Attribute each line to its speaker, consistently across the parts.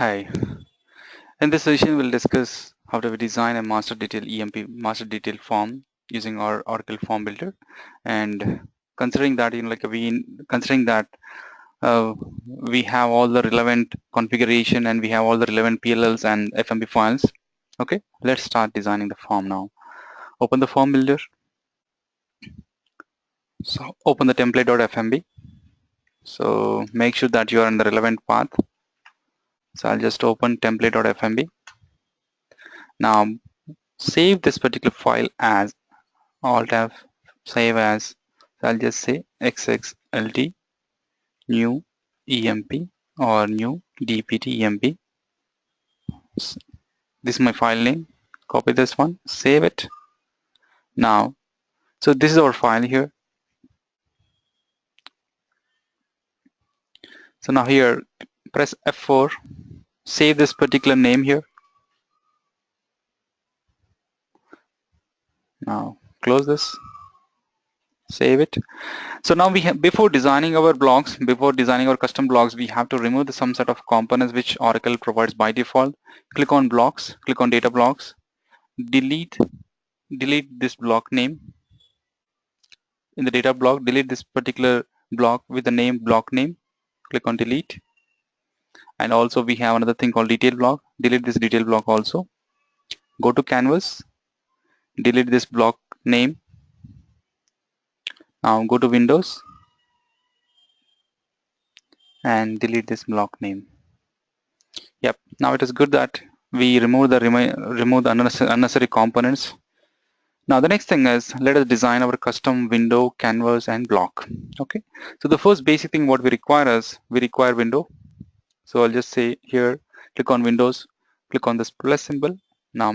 Speaker 1: Hi, in this session we'll discuss how to design a master detail EMP master detail form using our Oracle Form Builder. And considering that considering that uh, we have all the relevant configuration and we have all the relevant PLLs and FMB files. Okay, let's start designing the form now. Open the Form Builder. So open the template.fmb. So make sure that you are in the relevant path. So I'll just open template.fmb. Now save this particular file as Alt F, save as. So I'll just say xxlt new emp or new dpt emp. This is my file name. Copy this one, save it. Now, so this is our file here. So now here, press F4, save this particular name here. Now close this, save it. So now we have, before designing our blocks, before designing our custom blocks, we have to remove some set of components which Oracle provides by default. Click on blocks, click on data blocks, delete this block name. In the data block, delete this particular block with the name block name. Click on delete. And also we have another thing called detail block. Delete this detail block also. Go to canvas, delete this block name. Now go to Windows and delete this block name. Yep, now it is good that we remove the unnecessary components. Now the next thing is, let us design our custom window, canvas and block. Okay, so the first basic thing what we require is, we require window. So I'll just say here, click on Windows, click on this plus symbol. Now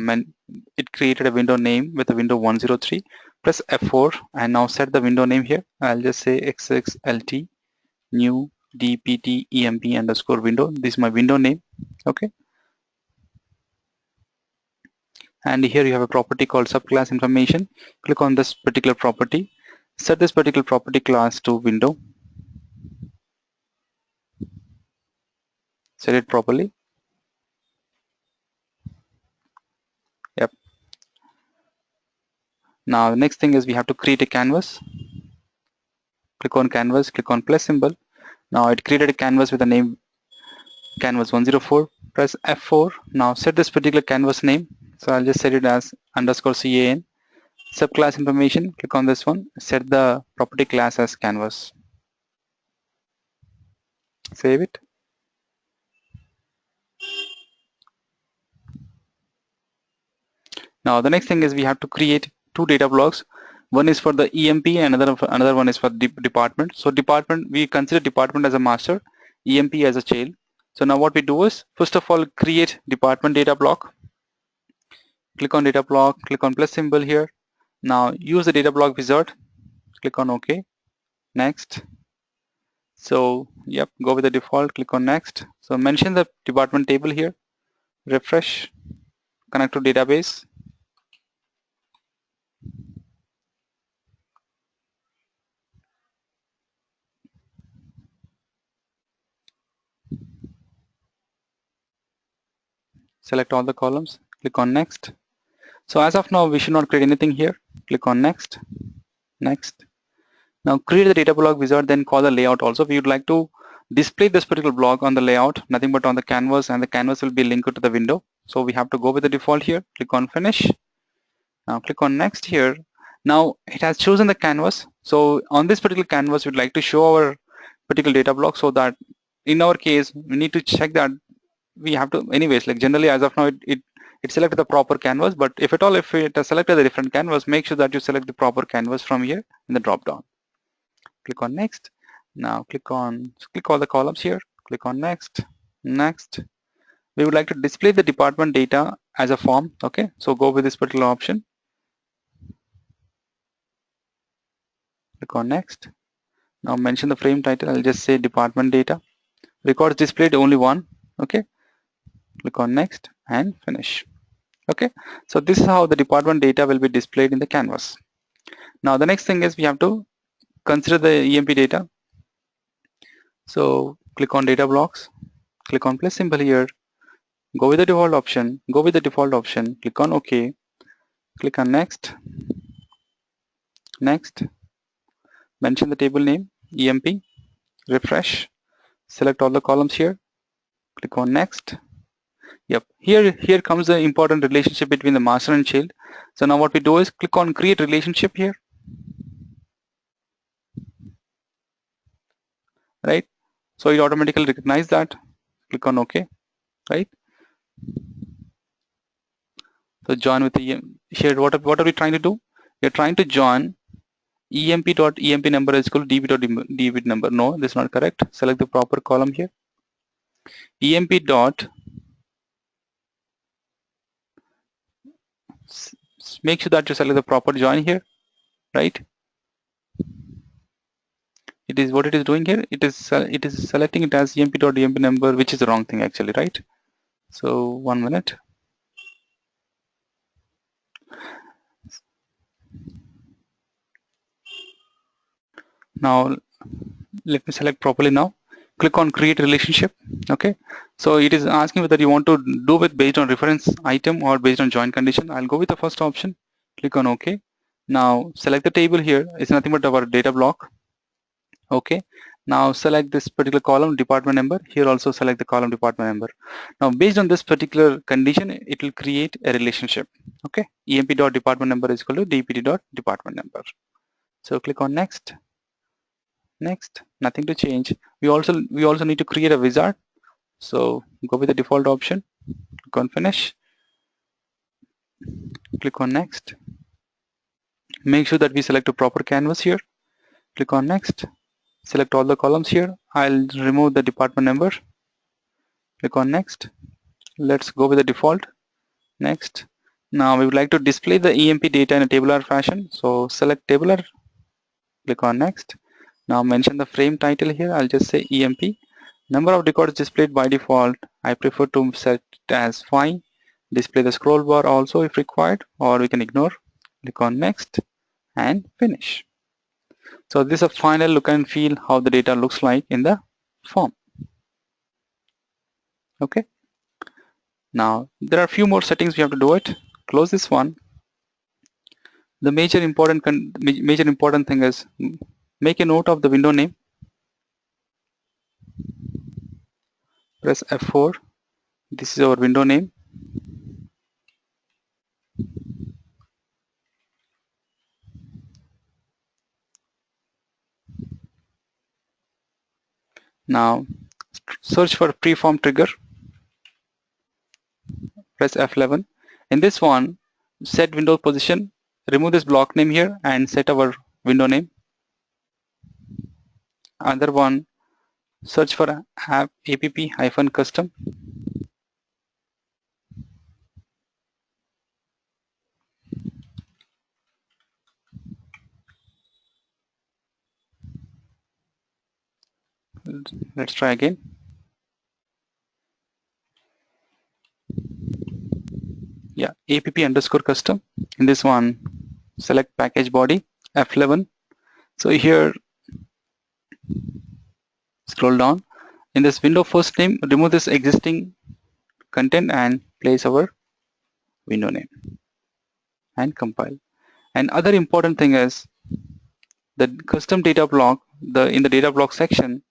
Speaker 1: it created a window name with a window 103. Press F4 and now set the window name here. I'll just say xxlt new dpt emp underscore window. This is my window name. Okay. And here you have a property called subclass information. Click on this particular property. Set this particular property class to window. Set it properly. Yep. Now the next thing is, we have to create a canvas. Click on canvas, click on plus symbol. Now it created a canvas with the name canvas 104. Press F4. Now set this particular canvas name. So I'll just set it as underscore CAN. Subclass information, click on this one. Set the property class as canvas. Save it. Now the next thing is, we have to create two data blocks. One is for the EMP and another one is for the department. So department, we consider department as a master, EMP as a child. So now what we do is, first of all, create department data block. Click on data block, click on plus symbol here. Now use the data block wizard. Click on OK. Next. So yep, go with the default, click on next. So mention the department table here. Refresh, connect to database. Select all the columns, click on next. So as of now, we should not create anything here. Click on next, next. Now create the data block wizard, then call the layout also. We would like to display this particular block on the layout, nothing but on the canvas, and the canvas will be linked to the window. So we have to go with the default here. Click on finish. Now click on next here. Now it has chosen the canvas. So on this particular canvas, we'd like to show our particular data block, so that in our case, we need to check that we have to, anyways, like generally as of now, it selected the proper canvas, but if at all, if it has selected a different canvas, make sure that you select the proper canvas from here in the drop down. Click on next. Now click all the columns here. Click on next, next. We would like to display the department data as a form. Okay, so go with this particular option. Click on next. Now mention the frame title. I'll just say department data. Records displayed only one. Okay. Click on next and finish. Okay. So this is how the department data will be displayed in the canvas. Now the next thing is, we have to consider the EMP data. So click on data blocks. Click on plus symbol here. Go with the default option. Go with the default option. Click on OK. Click on next. Next. Mention the table name EMP. Refresh. Select all the columns here. Click on next. Yep. Here comes the important relationship between the master and child. So now what we do is click on create relationship here. Right. So it automatically recognizes that. Click on OK. Right. So join with the here. What are we trying to do? We're trying to join emp.emp number is equal to db number. No, this is not correct. Select the proper column here. Emp dot, make sure that you select the proper join here, right? It is what it is doing here. It is selecting it as emp.emp number, which is the wrong thing actually, right? So 1 minute. Now let me select properly now. Click on create relationship. Okay, so it is asking whether you want to do it based on reference item or based on join condition. I'll go with the first option. Click on OK. Now select the table here. It's nothing but our data block. Okay, now select this particular column department number. Here also select the column department number. Now based on this particular condition, it will create a relationship. Okay, emp.department number is equal to dpt.department number. So click on next. Next, nothing to change. We also need to create a wizard. So go with the default option. Click on finish. Click on next. Make sure that we select a proper canvas here. Click on next. Select all the columns here. I'll remove the department number. Click on next. Let's go with the default. Next. Now we would like to display the EMP data in a tabular fashion. So select tabular. Click on next. Now mention the frame title here. I'll just say EMP. Number of records displayed by default. I prefer to set it as 5. Display the scroll bar also if required, or we can ignore. Click on next and finish. So this is a final look and feel how the data looks like in the form. Okay. Now there are a few more settings we have to do it. Close this one. The major important thing is make a note of the window name. Press F4. This is our window name. Now search for preform trigger. Press F11. In this one, set window position. Remove this block name here and set our window name. Another one, search for app-custom. Let's try again. Yeah, app_custom. In this one, select package body, F11. So here, scroll down. In this window first name, remove this existing content and place our window name and compile. And other important thing is the custom data block, in the data block section,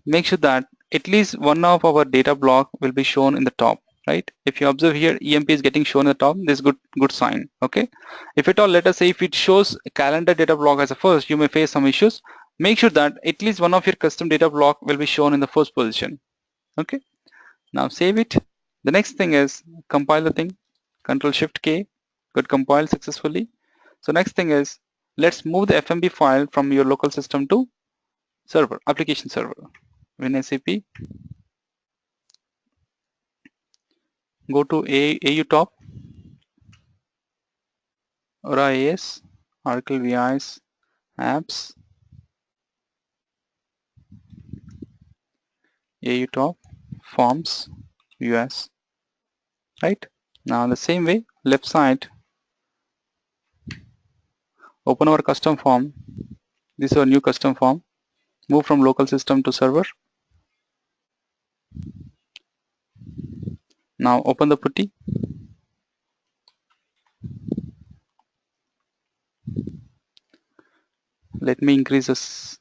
Speaker 1: make sure that at least one of our data block will be shown in the top, right? If you observe here, EMP is getting shown in the top. This is good sign. Okay, if at all, let us say if it shows a calendar data block as a first, you may face some issues. Make sure that at least one of your custom data block will be shown in the first position. Okay, now save it. The next thing is compile the thing. Control-Shift-K. Got compiled successfully. So next thing is let's move the FMB file from your local system to server, application server. WinSAP. Go to AU top, ORAS, Oracle VIs, apps, AU top, forms, US. Right? Now the same way, left side, open our custom form. This is our new custom form. Move from local system to server. Now open the putty. Let me increase this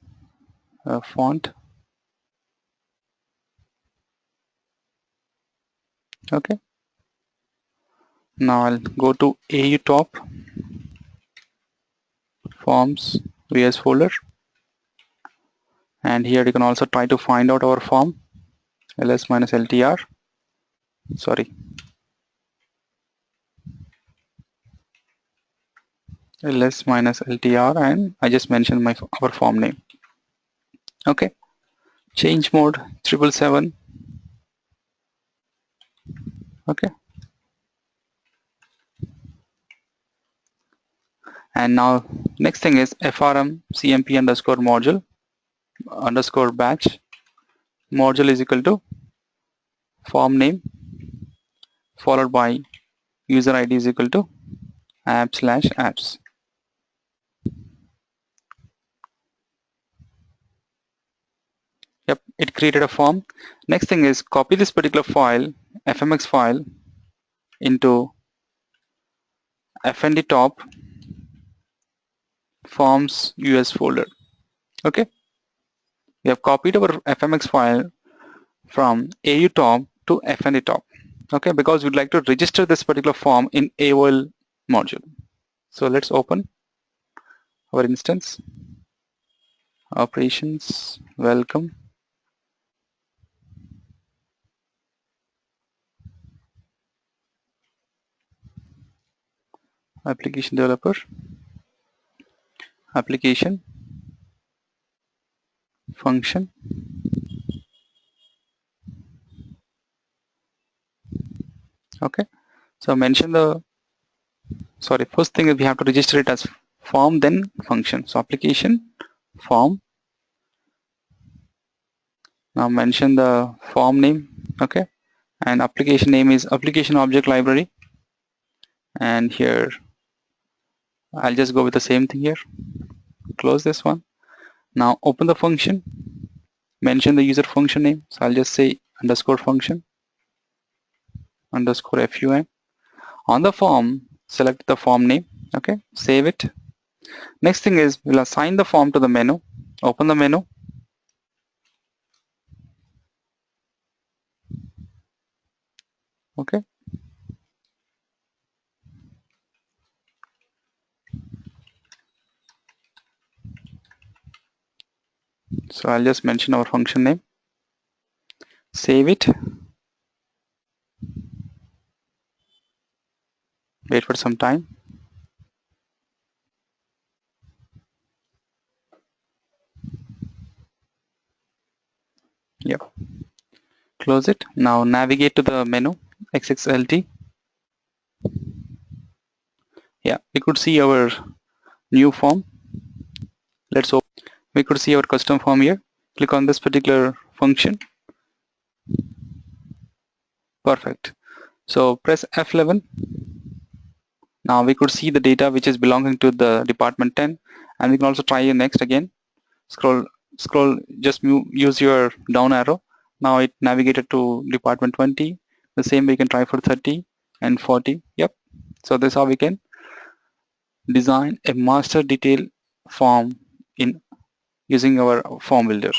Speaker 1: font. Okay. Now I'll go to AU top, forms, VS folder, and here you can also try to find out our form, ls-ltr, sorry, ls-ltr, and I just mentioned our form name. Okay. Change mode 777. Okay. And now next thing is frm cmp underscore module underscore batch. Module is equal to form name followed by user ID is equal to app/apps. Yep, it created a form. Next thing is copy this particular file, fmx file, into fnd top forms us folder. Okay, we have copied our fmx file from AU top to fnd top. Okay, because we'd like to register this particular form in AOL module. So let's open our instance. Operations, welcome. Application developer, application, function. Okay, so mention the, sorry, first thing is we have to register it as form, then function. So application, form. Now mention the form name. Okay, and application name is application object library, and here I'll just go with the same thing here. Close this one. Now open the function, mention the user function name. So I'll just say underscore function underscore fun. On the form, select the form name. Okay, save it. Next thing is we'll assign the form to the menu. Open the menu. Okay. So I'll just mention our function name. Save it. Wait for some time. Yep. Close it. Now navigate to the menu XXLT. Yeah, we could see our new form. Let's open. We could see our custom form here. Click on this particular function. Perfect. So press F11. Now we could see the data which is belonging to the department 10, and we can also try next again. Scroll, just use your down arrow. Now it navigated to department 20. The same we can try for 30 and 40. Yep. So this is how we can design a master detail form in using our form builder.